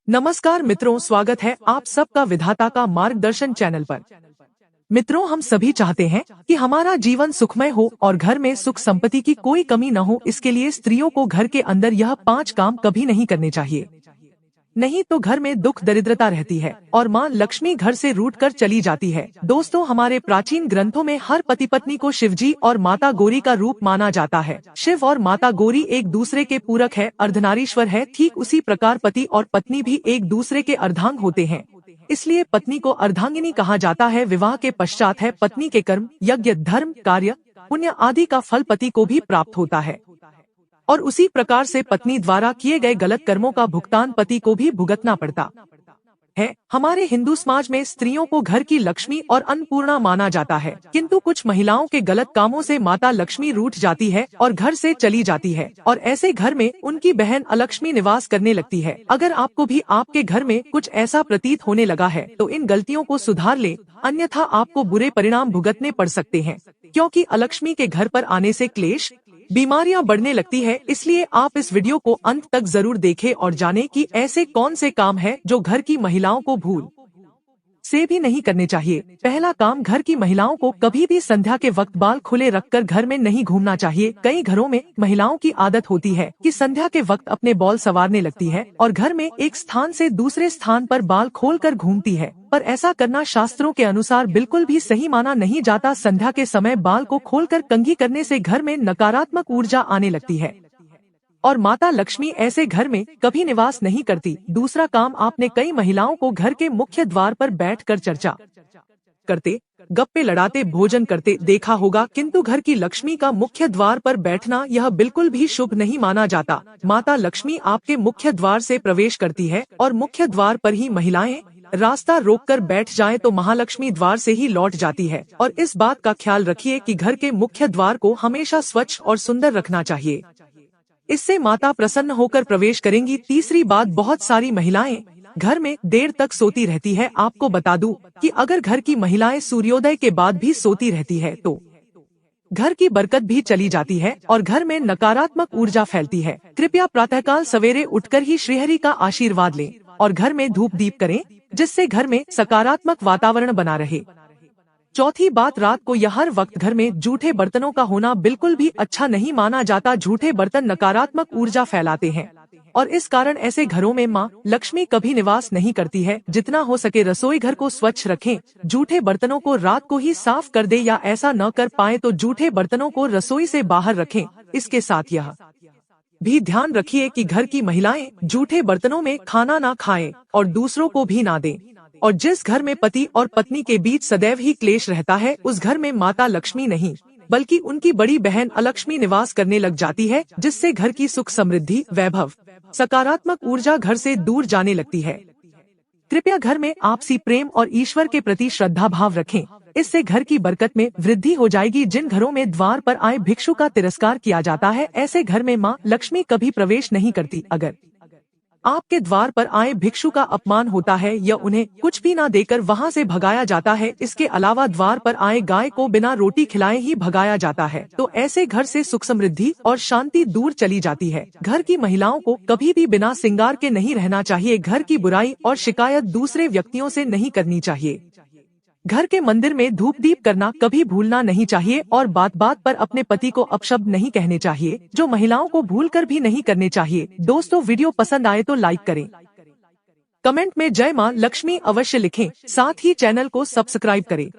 नमस्कार मित्रों, स्वागत है आप सबका विधाता का मार्गदर्शन चैनल पर। मित्रों, हम सभी चाहते हैं कि हमारा जीवन सुखमय हो और घर में सुख संपत्ति की कोई कमी न हो। इसके लिए स्त्रियों को घर के अंदर यह 5 काम कभी नहीं करने चाहिए, नहीं तो घर में दुख दरिद्रता रहती है और माँ लक्ष्मी घर से रूठ कर चली जाती है। दोस्तों, हमारे प्राचीन ग्रंथों में हर पति पत्नी को शिवजी और माता गौरी का रूप माना जाता है। शिव और माता गौरी एक दूसरे के पूरक है, अर्धनारीश्वर है। ठीक उसी प्रकार पति और पत्नी भी एक दूसरे के अर्धांग होते हैं, इसलिए पत्नी को अर्धांगिनी कहा जाता है। विवाह के पश्चात है पत्नी के कर्म, यज्ञ, धर्म, कार्य, पुण्य आदि का फल पति को भी प्राप्त होता है और उसी प्रकार से पत्नी द्वारा किए गए गलत कर्मों का भुगतान पति को भी भुगतना पड़ता है। हमारे हिंदू समाज में स्त्रियों को घर की लक्ष्मी और अन्नपूर्णा माना जाता है, किंतु कुछ महिलाओं के गलत कामों से माता लक्ष्मी रूठ जाती है और घर से चली जाती है और ऐसे घर में उनकी बहन अलक्ष्मी निवास करने लगती है। अगर आपको भी आपके घर में कुछ ऐसा प्रतीत होने लगा है तो इन गलतियों को सुधार ले, अन्यथा आपको बुरे परिणाम भुगतने पड़ सकते हैं, क्योंकि अलक्ष्मी के घर पर आने से क्लेश, बीमारियां बढ़ने लगती है। इसलिए आप इस वीडियो को अंत तक जरूर देखें और जानें कि ऐसे कौन से काम हैं जो घर की महिलाओं को भूल से भी नहीं करने चाहिए। पहला काम, घर की महिलाओं को कभी भी संध्या के वक्त बाल खुले रखकर घर में नहीं घूमना चाहिए। कई घरों में महिलाओं की आदत होती है कि संध्या के वक्त अपने बाल संवारने लगती है और घर में एक स्थान से दूसरे स्थान पर बाल खोलकर घूमती है, पर ऐसा करना शास्त्रों के अनुसार बिल्कुल भी सही माना नहीं जाता। संध्या के समय बाल को खोलकर कंघी करने से घर में नकारात्मक ऊर्जा आने लगती है और माता लक्ष्मी ऐसे घर में कभी निवास नहीं करती। दूसरा काम, आपने कई महिलाओं को घर के मुख्य द्वार पर बैठकर चर्चा करते, गप्पे लड़ाते, भोजन करते देखा होगा, किंतु घर की लक्ष्मी का मुख्य द्वार पर बैठना यह बिल्कुल भी शुभ नहीं माना जाता। माता लक्ष्मी आपके मुख्य द्वार से प्रवेश करती है और मुख्य द्वार पर ही महिलाएं रास्ता रोककर बैठ जाएं तो महालक्ष्मी द्वार से ही लौट जाती है। और इस बात का ख्याल रखिए कि घर के मुख्य द्वार को हमेशा स्वच्छ और सुंदर रखना चाहिए, इससे माता प्रसन्न होकर प्रवेश करेंगी। तीसरी बात, बहुत सारी महिलाएं घर में देर तक सोती रहती है। आपको बता दूं कि अगर घर की महिलाएं सूर्योदय के बाद भी सोती रहती है तो घर की बरकत भी चली जाती है और घर में नकारात्मक ऊर्जा फैलती है। कृपया प्रातःकाल सवेरे उठकर ही श्रीहरि का आशीर्वाद लें और घर में धूप दीप करें, जिससे घर में सकारात्मक वातावरण बना रहे। चौथी बात, रात को या हर वक्त घर में जूठे बर्तनों का होना बिल्कुल भी अच्छा नहीं माना जाता। जूठे बर्तन नकारात्मक ऊर्जा फैलाते हैं और इस कारण ऐसे घरों में माँ लक्ष्मी कभी निवास नहीं करती है। जितना हो सके रसोई घर को स्वच्छ रखें। जूठे बर्तनों को रात को ही साफ कर दे या ऐसा न कर पाए तो जूठे बर्तनों को रसोई से बाहर रखें। इसके साथ यह भी ध्यान रखिए कि घर की महिलाएं जूठे बर्तनों में खाना ना खाएं और दूसरों को भी ना दें। और जिस घर में पति और पत्नी के बीच सदैव ही क्लेश रहता है, उस घर में माता लक्ष्मी नहीं बल्कि उनकी बड़ी बहन अलक्ष्मी निवास करने लग जाती है, जिससे घर की सुख, समृद्धि, वैभव, सकारात्मक ऊर्जा घर से दूर जाने लगती है। कृपया घर में आपसी प्रेम और ईश्वर के प्रति श्रद्धा भाव रखें, इससे घर की बरकत में वृद्धि हो जाएगी। जिन घरों में द्वार पर आए भिक्षु का तिरस्कार किया जाता है, ऐसे घर में माँ लक्ष्मी कभी प्रवेश नहीं करती। अगर आपके द्वार पर आए भिक्षु का अपमान होता है या उन्हें कुछ भी ना देकर वहां से भगाया जाता है, इसके अलावा द्वार पर आए गाय को बिना रोटी खिलाए ही भगाया जाता है, तो ऐसे घर से सुख, समृद्धि और शांति दूर चली जाती है। घर की महिलाओं को कभी भी बिना श्रृंगार के नहीं रहना चाहिए। घर की बुराई और शिकायत दूसरे व्यक्तियों से नहीं करनी चाहिए। घर के मंदिर में धूप दीप करना कभी भूलना नहीं चाहिए और बात बात पर अपने पति को अपशब्द नहीं कहने चाहिए, जो महिलाओं को भूलकर भी नहीं करने चाहिए। दोस्तों, वीडियो पसंद आए तो लाइक करें, कमेंट में जय मां लक्ष्मी अवश्य लिखें, साथ ही चैनल को सब्सक्राइब करें।